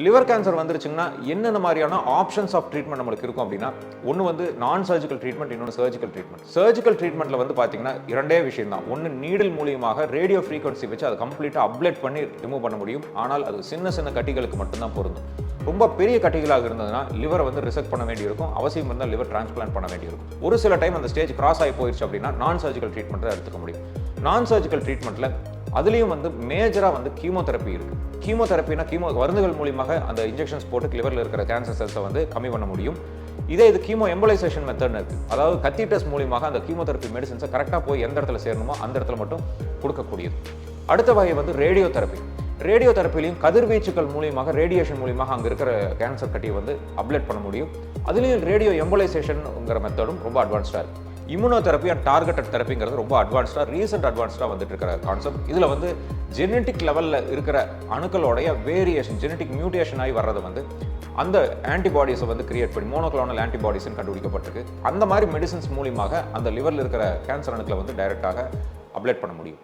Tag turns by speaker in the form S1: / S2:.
S1: Liver cancer வந்துருச்சுன்னா என்னென்ன மாதிரியான ஆப்ஷன்ஸ் ஆஃப் ட்ரீட்மெண்ட் நம்மளுக்கு இருக்கும் அப்படின்னா ஒன்று வந்து நான் சர்ஜிக்கல் ட்ரீட்மெண்ட், இன்னொன்று சர்ஜிக்கல் ட்ரீட்மெண்ட். சர்ஜிக்கல் ட்ரீட்மெண்ட்டில் வந்து பார்த்தீங்கன்னா இரண்டே விஷயம் தான். ஒன்று நீடில் மூலியமாக ரேடியோ ஃப்ரீக்வன்சி வச்சு அதை கம்ப்ளீட்டாக அப்ளேட் பண்ணி ரிமூவ் பண்ண முடியும். ஆனால் அது சின்ன சின்ன கட்டிகளுக்கு மட்டும்தான் பொருந்தும். ரொம்ப பெரிய கட்டிகளாக இருந்ததுன்னா லிவரை வந்து ரிசெக்ட் பண்ண வேண்டியிருக்கும். அவசியம் இருந்தால் லிவர் டிரான்ஸ்பிளான்ட் பண்ண வேண்டியிருக்கும். ஒரு சில டைம் அந்த ஸ்டேஜ் கிராஸ் ஆகி போயிடுச்சு அப்படின்னா நான் சர்ஜிக்கல் ட்ரீட்மெண்ட் தான் எடுத்துக்க முடியும். நான் சர்ஜிக்கல் ட்ரீட்மெண்ட்டில் அதுலேயும் வந்து மேஜராக வந்து கீமோதெரப்பி இருக்குது. கீமோதெரப்பினா மருந்துகள் மூலியமாக அந்த இன்ஜெக்ஷன்ஸ் போட்டு லிவரில் இருக்கிற கேன்சர் செல்ஸை வந்து கம்மி பண்ண முடியும். இது கீமோ எம்பலைசேஷன் மெத்தட்னு இருக்குது. அதாவது கத்தீட்டர்ஸ் மூலியமாக அந்த கீமோதெரப்பி மெடிசன்ஸை கரெக்டாக போய் எந்த இடத்துல சேரணுமோ அந்த இடத்துல மட்டும் கொடுக்கக்கூடியது. அடுத்த வகை வந்து ரேடியோ தெரப்பி. ரேடியோ தெரப்பிலையும் கதிர்வீச்சுக்கள் மூலியமாக ரேடியேஷன் மூலியமாக அங்கே இருக்கிற கேன்சர் கட்டியை வந்து அப்ளேட் பண்ண முடியும். அதுலேயும் ரேடியோ எம்பலைசேஷன்ங்கிற மெத்தடும் ரொம்ப அட்வான்ஸ்டாக இருக்குது. இம்யூனோதெரப்பி அண்ட் டார்கெட்டட் தெரப்பிங்கிறது ரொம்ப ரீசெண்ட் அட்வான்ஸ்டாக வந்துட்டு இருக்கிற கான்செப்ட். இதில் வந்து ஜெனட்டிக் லெவலில் இருக்கிற அணுக்களோடைய வேரியேஷன், ஜெனட்டிக் மியூட்டேஷன் ஆகி வர்றது வந்து அந்த ஆன்டிபாடிஸை வந்து கிரியேட் பண்ணி மோனோக்ளோனல் ஆன்டிபாடிஸ்ன்னு கண்டுபிடிக்கப்பட்டிருக்கு. அந்த மாதிரி மெடிசன்ஸ் மூலியமாக அந்த லிவரில் இருக்கிற கேன்சர் அணுக்களை வந்து டைரெக்டாக அப்ளேட் பண்ண முடியும்.